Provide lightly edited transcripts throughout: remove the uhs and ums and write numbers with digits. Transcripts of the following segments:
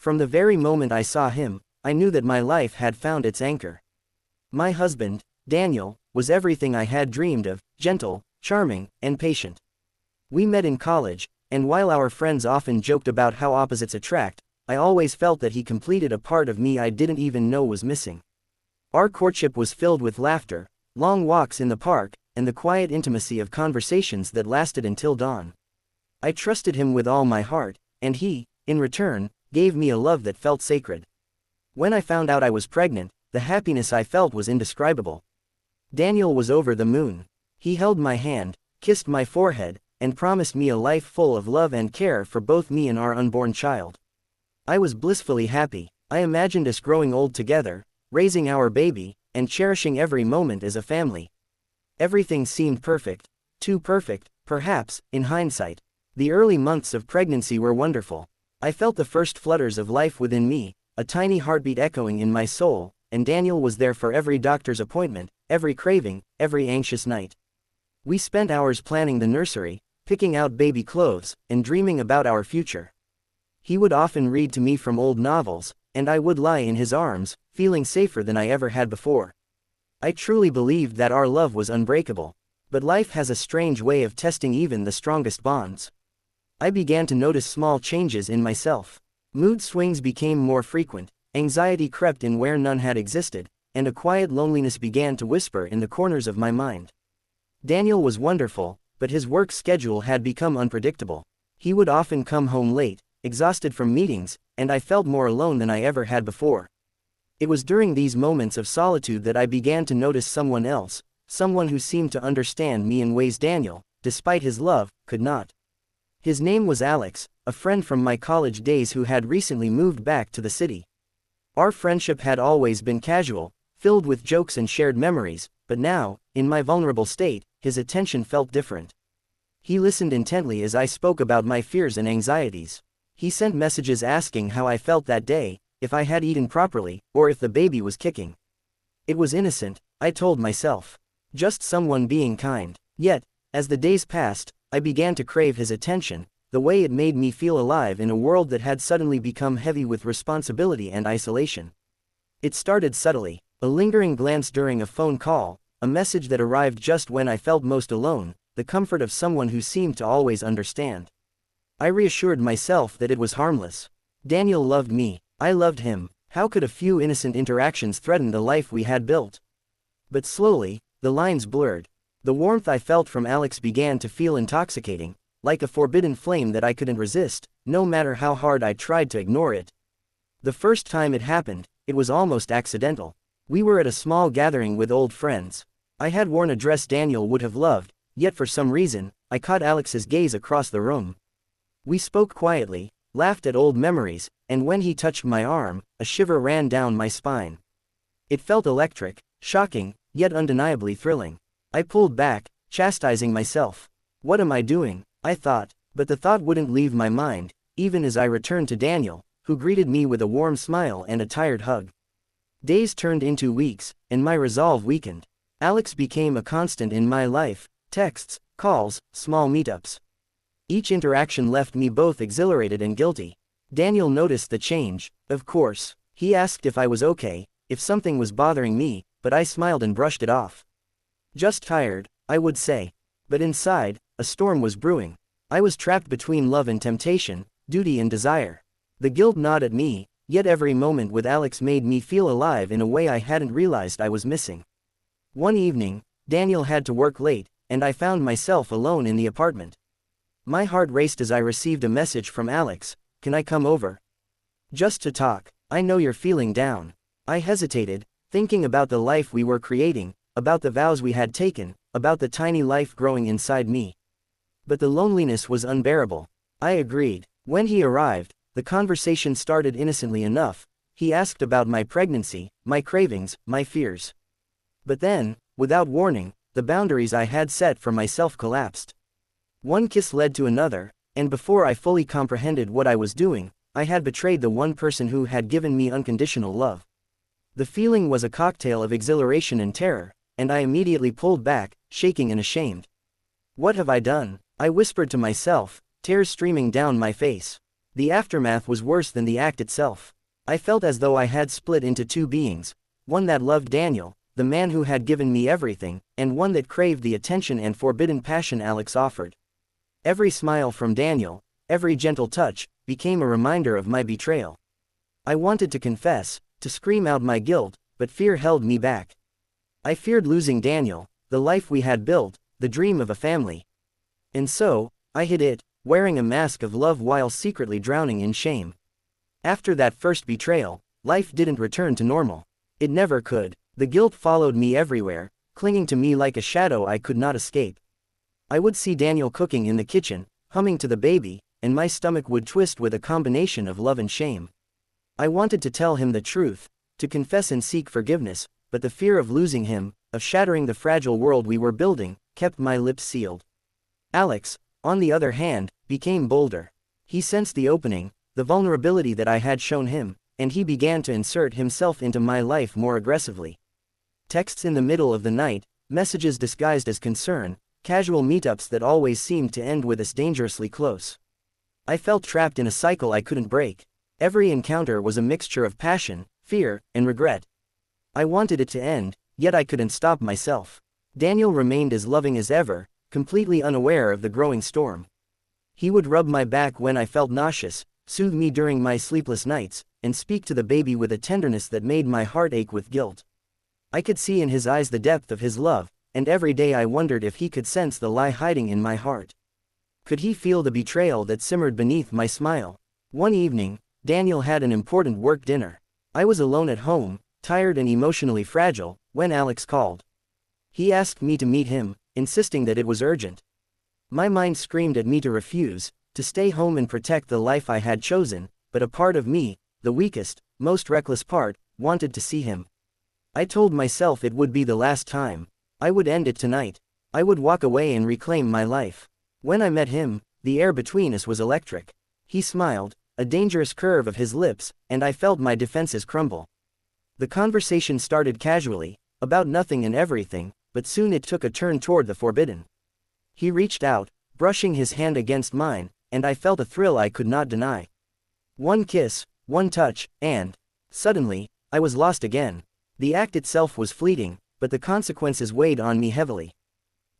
From the very moment I saw him, I knew that my life had found its anchor. My husband, Daniel, was everything I had dreamed of: gentle, charming, and patient. We met in college, and while our friends often joked about how opposites attract, I always felt that he completed a part of me I didn't even know was missing. Our courtship was filled with laughter, long walks in the park, and the quiet intimacy of conversations that lasted until dawn. I trusted him with all my heart, and he, in return, gave me a love that felt sacred. When I found out I was pregnant, the happiness I felt was indescribable. Daniel was over the moon. He held my hand, kissed my forehead, and promised me a life full of love and care for both me and our unborn child. I was blissfully happy. I imagined us growing old together, raising our baby, and cherishing every moment as a family. Everything seemed perfect. Too perfect, perhaps, in hindsight. The early months of pregnancy were wonderful. I felt the first flutters of life within me, a tiny heartbeat echoing in my soul, and Daniel was there for every doctor's appointment, every craving, every anxious night. We spent hours planning the nursery, picking out baby clothes, and dreaming about our future. He would often read to me from old novels, and I would lie in his arms, feeling safer than I ever had before. I truly believed that our love was unbreakable. But life has a strange way of testing even the strongest bonds. I began to notice small changes in myself. Mood swings became more frequent, anxiety crept in where none had existed, and a quiet loneliness began to whisper in the corners of my mind. Daniel was wonderful, but his work schedule had become unpredictable. He would often come home late, exhausted from meetings, and I felt more alone than I ever had before. It was during these moments of solitude that I began to notice someone else, someone who seemed to understand me in ways Daniel, despite his love, could not. His name was Alex, a friend from my college days who had recently moved back to the city. Our friendship had always been casual, filled with jokes and shared memories, but now, in my vulnerable state, his attention felt different. He listened intently as I spoke about my fears and anxieties. He sent messages asking how I felt that day, if I had eaten properly, or if the baby was kicking. It was innocent, I told myself. Just someone being kind. Yet, as the days passed, I began to crave his attention, the way it made me feel alive in a world that had suddenly become heavy with responsibility and isolation. It started subtly, a lingering glance during a phone call, a message that arrived just when I felt most alone, the comfort of someone who seemed to always understand. I reassured myself that it was harmless. Daniel loved me, I loved him. How could a few innocent interactions threaten the life we had built? But slowly, the lines blurred. The warmth I felt from Alex began to feel intoxicating, like a forbidden flame that I couldn't resist, no matter how hard I tried to ignore it. The first time it happened, it was almost accidental. We were at a small gathering with old friends. I had worn a dress Daniel would have loved, yet for some reason, I caught Alex's gaze across the room. We spoke quietly, laughed at old memories, and when he touched my arm, a shiver ran down my spine. It felt electric, shocking, yet undeniably thrilling. I pulled back, chastising myself. What am I doing? I thought, but the thought wouldn't leave my mind, even as I returned to Daniel, who greeted me with a warm smile and a tired hug. Days turned into weeks, and my resolve weakened. Alex became a constant in my life, texts, calls, small meetups. Each interaction left me both exhilarated and guilty. Daniel noticed the change, of course. He asked if I was okay, if something was bothering me, but I smiled and brushed it off. Just tired, I would say. But inside, a storm was brewing. I was trapped between love and temptation, duty and desire. The guilt gnawed at me, yet every moment with Alex made me feel alive in a way I hadn't realized I was missing. One evening, Daniel had to work late, and I found myself alone in the apartment. My heart raced as I received a message from Alex. Can I come over? Just to talk. I know you're feeling down. I hesitated, thinking about the life we were creating, about the vows we had taken, about the tiny life growing inside me. But the loneliness was unbearable. I agreed. When he arrived, the conversation started innocently enough. He asked about my pregnancy, my cravings, my fears. But then, without warning, the boundaries I had set for myself collapsed. One kiss led to another, and before I fully comprehended what I was doing, I had betrayed the one person who had given me unconditional love. The feeling was a cocktail of exhilaration and terror, and I immediately pulled back, shaking and ashamed. What have I done? I whispered to myself, tears streaming down my face. The aftermath was worse than the act itself. I felt as though I had split into two beings, one that loved Daniel, the man who had given me everything, and one that craved the attention and forbidden passion Alex offered. Every smile from Daniel, every gentle touch, became a reminder of my betrayal. I wanted to confess, to scream out my guilt, but fear held me back. I feared losing Daniel, the life we had built, the dream of a family. And so, I hid it, wearing a mask of love while secretly drowning in shame. After that first betrayal, life didn't return to normal. It never could. The guilt followed me everywhere, clinging to me like a shadow I could not escape. I would see Daniel cooking in the kitchen, humming to the baby, and my stomach would twist with a combination of love and shame. I wanted to tell him the truth, to confess and seek forgiveness, but the fear of losing him, of shattering the fragile world we were building, kept my lips sealed. Alex, on the other hand, became bolder. He sensed the opening, the vulnerability that I had shown him, and he began to insert himself into my life more aggressively. Texts in the middle of the night, messages disguised as concern, casual meetups that always seemed to end with us dangerously close. I felt trapped in a cycle I couldn't break. Every encounter was a mixture of passion, fear, and regret. I wanted it to end, yet I couldn't stop myself. Daniel remained as loving as ever, completely unaware of the growing storm. He would rub my back when I felt nauseous, soothe me during my sleepless nights, and speak to the baby with a tenderness that made my heart ache with guilt. I could see in his eyes the depth of his love, and every day I wondered if he could sense the lie hiding in my heart. Could he feel the betrayal that simmered beneath my smile? One evening, Daniel had an important work dinner. I was alone at home, tired and emotionally fragile, when Alex called. He asked me to meet him, insisting that it was urgent. My mind screamed at me to refuse, to stay home and protect the life I had chosen, but a part of me, the weakest, most reckless part, wanted to see him. I told myself it would be the last time. I would end it tonight. I would walk away and reclaim my life. When I met him, the air between us was electric. He smiled, a dangerous curve of his lips, and I felt my defenses crumble. The conversation started casually, about nothing and everything, but soon it took a turn toward the forbidden. He reached out, brushing his hand against mine, and I felt a thrill I could not deny. One kiss, one touch, and, suddenly, I was lost again. The act itself was fleeting, but the consequences weighed on me heavily.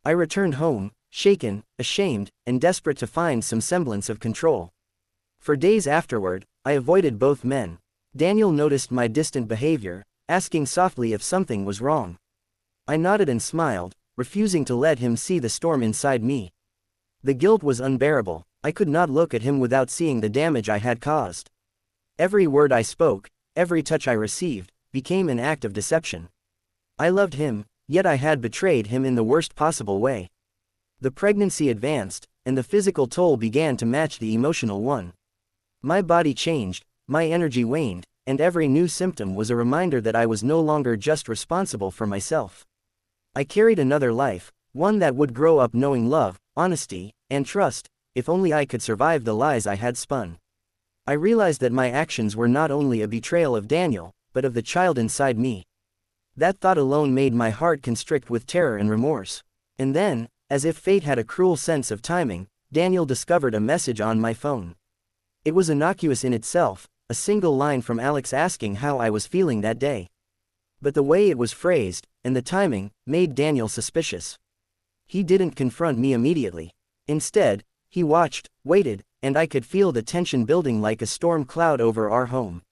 I returned home, shaken, ashamed, and desperate to find some semblance of control. For days afterward, I avoided both men. Daniel noticed my distant behavior, asking softly if something was wrong. I nodded and smiled, refusing to let him see the storm inside me. The guilt was unbearable. I could not look at him without seeing the damage I had caused. Every word I spoke, every touch I received, became an act of deception. I loved him, yet I had betrayed him in the worst possible way. The pregnancy advanced, and the physical toll began to match the emotional one. My body changed, my energy waned, and every new symptom was a reminder that I was no longer just responsible for myself. I carried another life, one that would grow up knowing love, honesty, and trust, if only I could survive the lies I had spun. I realized that my actions were not only a betrayal of Daniel, but of the child inside me. That thought alone made my heart constrict with terror and remorse. And then, as if fate had a cruel sense of timing, Daniel discovered a message on my phone. It was innocuous in itself, a single line from Alex asking how I was feeling that day. But the way it was phrased, and the timing, made Daniel suspicious. He didn't confront me immediately. Instead, he watched, waited, and I could feel the tension building like a storm cloud over our home.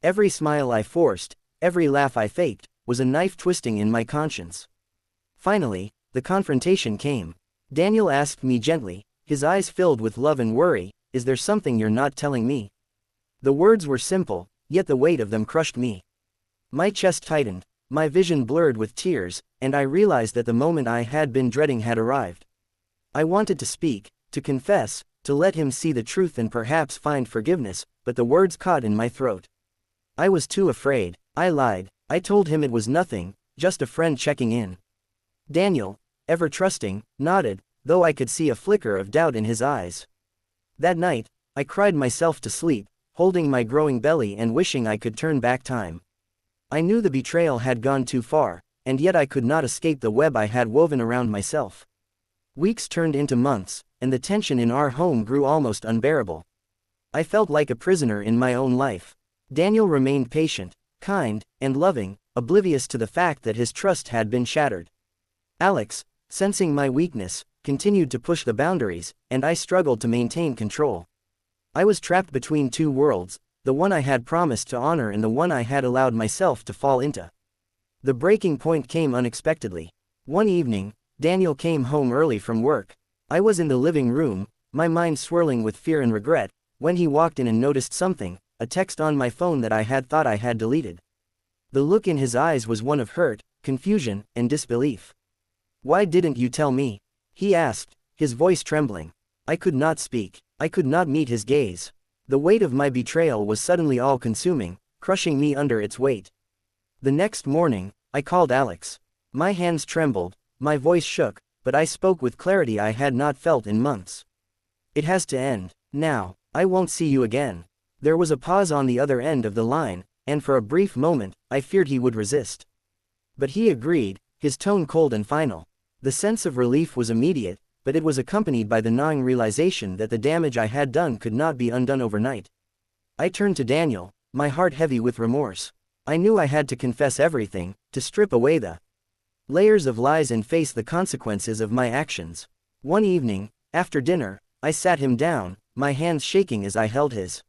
Every smile I forced, every laugh I faked, was a knife twisting in my conscience. Finally, the confrontation came. Daniel asked me gently, his eyes filled with love and worry, "Is there something you're not telling me?" The words were simple, yet the weight of them crushed me. My chest tightened, my vision blurred with tears, and I realized that the moment I had been dreading had arrived. I wanted to speak, to confess, to let him see the truth and perhaps find forgiveness, but the words caught in my throat. I was too afraid. I lied. I told him it was nothing, just a friend checking in. Daniel, ever trusting, nodded, though I could see a flicker of doubt in his eyes. That night, I cried myself to sleep, holding my growing belly and wishing I could turn back time. I knew the betrayal had gone too far, and yet I could not escape the web I had woven around myself. Weeks turned into months, and the tension in our home grew almost unbearable. I felt like a prisoner in my own life. Daniel remained patient, kind, and loving, oblivious to the fact that his trust had been shattered. Alex, sensing my weakness, continued to push the boundaries, and I struggled to maintain control. I was trapped between two worlds, the one I had promised to honor and the one I had allowed myself to fall into. The breaking point came unexpectedly. One evening, Daniel came home early from work. I was in the living room, my mind swirling with fear and regret, when he walked in and noticed something, a text on my phone that I had thought I had deleted. The look in his eyes was one of hurt, confusion, and disbelief. "Why didn't you tell me?" he asked, his voice trembling. I could not speak. I could not meet his gaze. The weight of my betrayal was suddenly all-consuming, crushing me under its weight. The next morning, I called Alex. My hands trembled, my voice shook, but I spoke with clarity I had not felt in months. "It has to end. Now. I won't see you again." There was a pause on the other end of the line, and for a brief moment, I feared he would resist. But he agreed, his tone cold and final. The sense of relief was immediate, but it was accompanied by the gnawing realization that the damage I had done could not be undone overnight. I turned to Daniel, my heart heavy with remorse. I knew I had to confess everything, to strip away the layers of lies and face the consequences of my actions. One evening, after dinner, I sat him down, my hands shaking as I held his.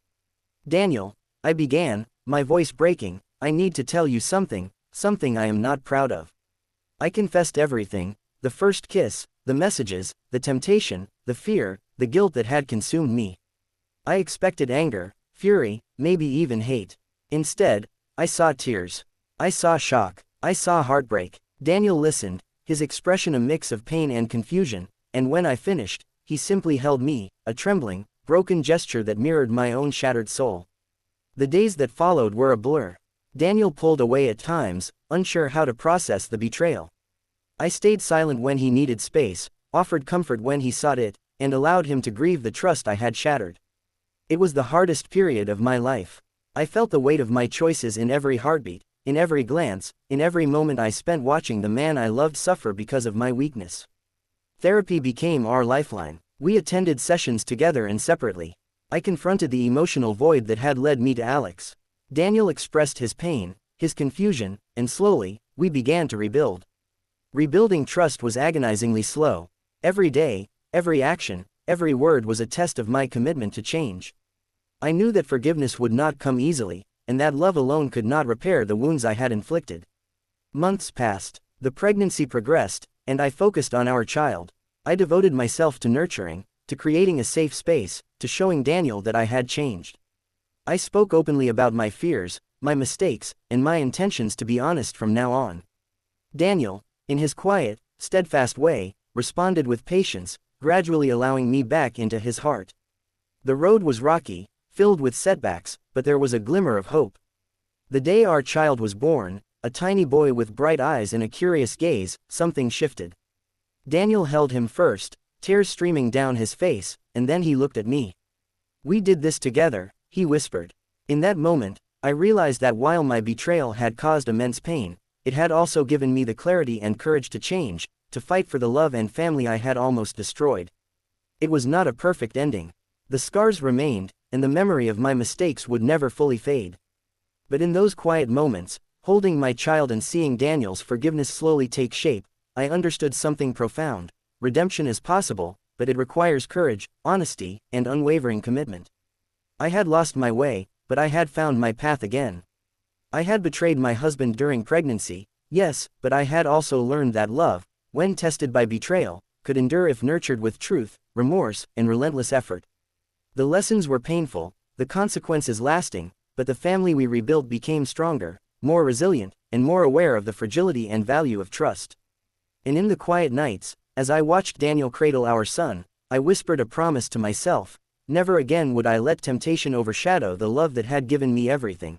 "Daniel," I began, my voice breaking, "I need to tell you something, something I am not proud of." I confessed everything, the first kiss, the messages, the temptation, the fear, the guilt that had consumed me. I expected anger, fury, maybe even hate. Instead, I saw tears. I saw shock. I saw heartbreak. Daniel listened, his expression a mix of pain and confusion, and when I finished, he simply held me, a trembling, broken gesture that mirrored my own shattered soul. The days that followed were a blur. Daniel pulled away at times, unsure how to process the betrayal. I stayed silent when he needed space, offered comfort when he sought it, and allowed him to grieve the trust I had shattered. It was the hardest period of my life. I felt the weight of my choices in every heartbeat, in every glance, in every moment I spent watching the man I loved suffer because of my weakness. Therapy became our lifeline. We attended sessions together and separately. I confronted the emotional void that had led me to Alex. Daniel expressed his pain, his confusion, and slowly, we began to rebuild. Rebuilding trust was agonizingly slow. Every day, every action, every word was a test of my commitment to change. I knew that forgiveness would not come easily, and that love alone could not repair the wounds I had inflicted. Months passed, the pregnancy progressed, and I focused on our child. I devoted myself to nurturing, to creating a safe space, to showing Daniel that I had changed. I spoke openly about my fears, my mistakes, and my intentions to be honest from now on. Daniel, in his quiet, steadfast way, responded with patience, gradually allowing me back into his heart. The road was rocky, filled with setbacks, but there was a glimmer of hope. The day our child was born, a tiny boy with bright eyes and a curious gaze, something shifted. Daniel held him first, tears streaming down his face, and then he looked at me. "We did this together," he whispered. In that moment, I realized that while my betrayal had caused immense pain, it had also given me the clarity and courage to change, to fight for the love and family I had almost destroyed. It was not a perfect ending. The scars remained, and the memory of my mistakes would never fully fade. But in those quiet moments, holding my child and seeing Daniel's forgiveness slowly take shape, I understood something profound. Redemption is possible, but it requires courage, honesty, and unwavering commitment. I had lost my way, but I had found my path again. I had betrayed my husband during pregnancy, yes, but I had also learned that love, when tested by betrayal, could endure if nurtured with truth, remorse, and relentless effort. The lessons were painful, the consequences lasting, but the family we rebuilt became stronger, more resilient, and more aware of the fragility and value of trust. And in the quiet nights, as I watched Daniel cradle our son, I whispered a promise to myself: never again would I let temptation overshadow the love that had given me everything.